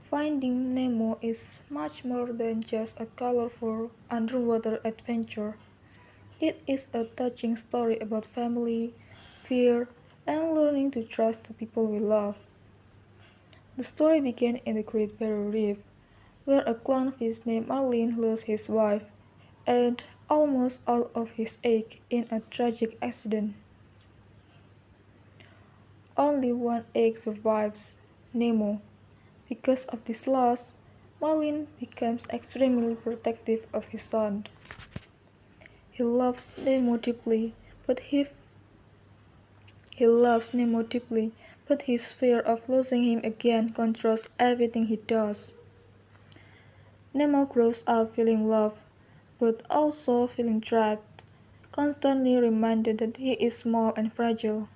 Finding Nemo is much more than just a colorful underwater adventure. It is a touching story about family, fear, and learning to trust the people we love. The story began in the Great Barrier Reef, where a clownfish named Marlin lost his wife and almost all of his eggs in a tragic accident. Only one egg survives, Nemo. Because of this loss, Marlin becomes extremely protective of his son. He loves Nemo deeply, but he loves Nemo deeply, but his fear of losing him again controls everything he does. Nemo grows up feeling love, but also feeling trapped, constantly reminded that he is small and fragile.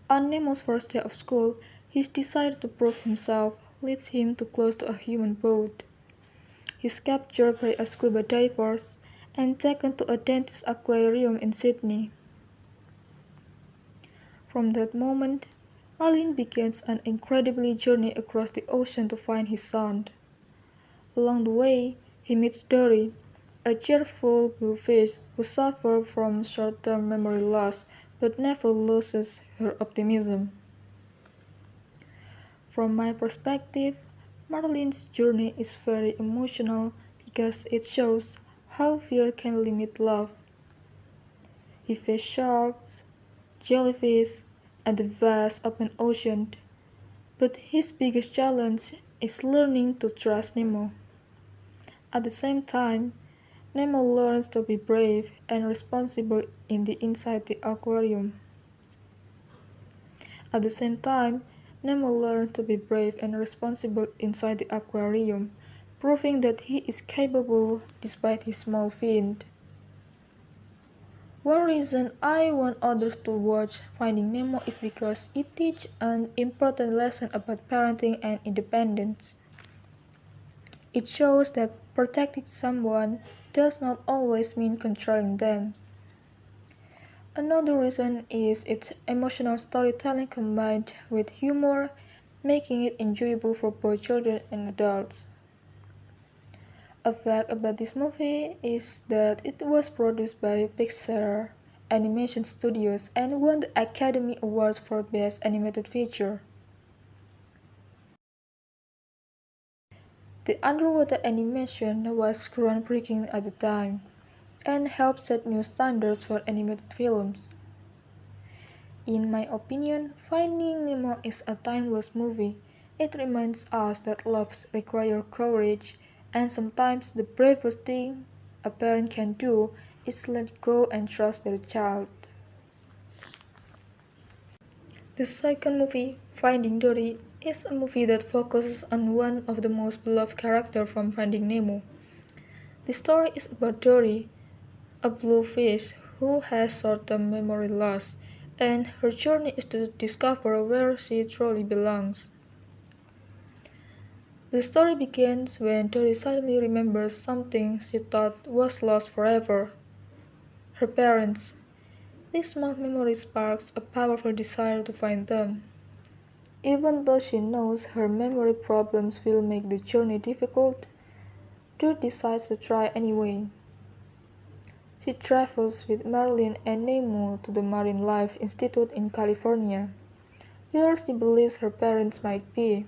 On Nemo's first day of school, his desire to prove himself leads him too close to a human boat. He is captured by a scuba divers and taken to a dentist aquarium in Sydney. From that moment, Marlin begins an incredible journey across the ocean to find his son. Along the way, he meets Dory, a cheerful blue fish who suffers from short-term memory loss but never loses her optimism. From my perspective, Marlene's journey is very emotional because it shows how fear can limit love. He faced sharks, jellyfish, and the vast open ocean, but his biggest challenge is learning to trust Nemo. At the same time, Nemo learns to be brave and responsible inside the aquarium. At the same time, Nemo learns to be brave and responsible inside the aquarium, proving that he is capable despite his small fin. One reason I want others to watch Finding Nemo is because it teaches an important lesson about parenting and independence. It shows that protecting someone does not always mean controlling them. Another reason is its emotional storytelling combined with humor, making it enjoyable for both children and adults. A fact about this movie is that it was produced by Pixar Animation Studios and won the Academy Award for Best Animated Feature. The underwater animation was groundbreaking at the time and helped set new standards for animated films. In my opinion, Finding Nemo is a timeless movie. It reminds us that love requires courage, and sometimes the bravest thing a parent can do is let go and trust their child. The second movie, Finding Dory, is a movie that focuses on one of the most beloved characters from Finding Nemo. The story is about Dory, a blue fish who has short-term memory loss, and her journey is to discover where she truly belongs. The story begins when Dory suddenly remembers something she thought was lost forever: her parents. This small memory sparks a powerful desire to find them. Even though she knows her memory problems will make the journey difficult, Dory decides to try anyway. She travels with Marilyn and Nemo to the Marine Life Institute in California, where she believes her parents might be.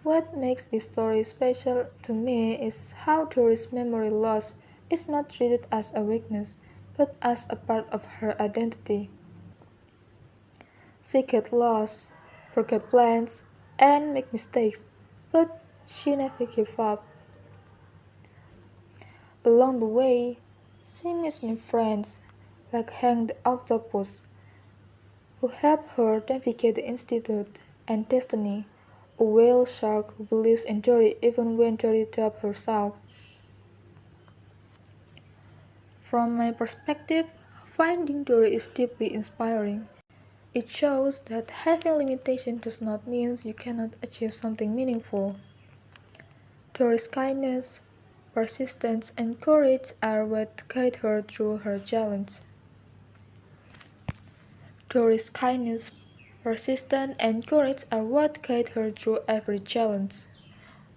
What makes this story special to me is how Dory's memory loss is not treated as a weakness, but as a part of her identity. She gets lost, forget plans, and make mistakes, but she never gives up. Along the way, she meets new friends, like Hank the octopus, who help her navigate the institute, and Destiny, a whale shark who believes in Dory even when Dory doubts herself. From my perspective, Finding Dory is deeply inspiring. It shows that having limitation does not mean you cannot achieve something meaningful. Dory's kindness, persistence, and courage are what guide her through her challenge. Dory's kindness Persistence and courage are what guide her through every challenge.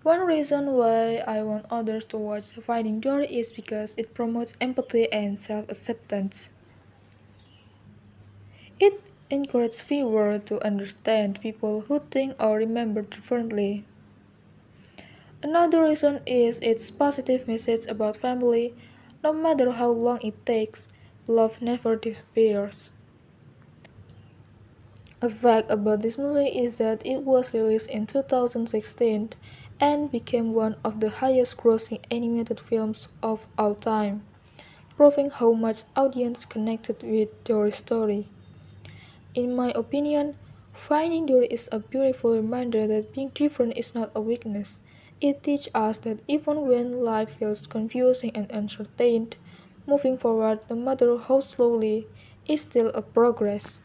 One reason why I want others to watch Finding Dory is because it promotes empathy and self acceptance. It encourages viewers to understand people who think or remember differently. Another reason is its positive message about family. No matter how long it takes, love never disappears. A fact about this movie is that it was released in 2016 and became one of the highest grossing animated films of all time, proving how much audience connected with Dory's story. In my opinion, Finding Dory is a beautiful reminder that being different is not a weakness. It teaches us that even when life feels confusing and uncertain, moving forward, no matter how slowly, is still a progress.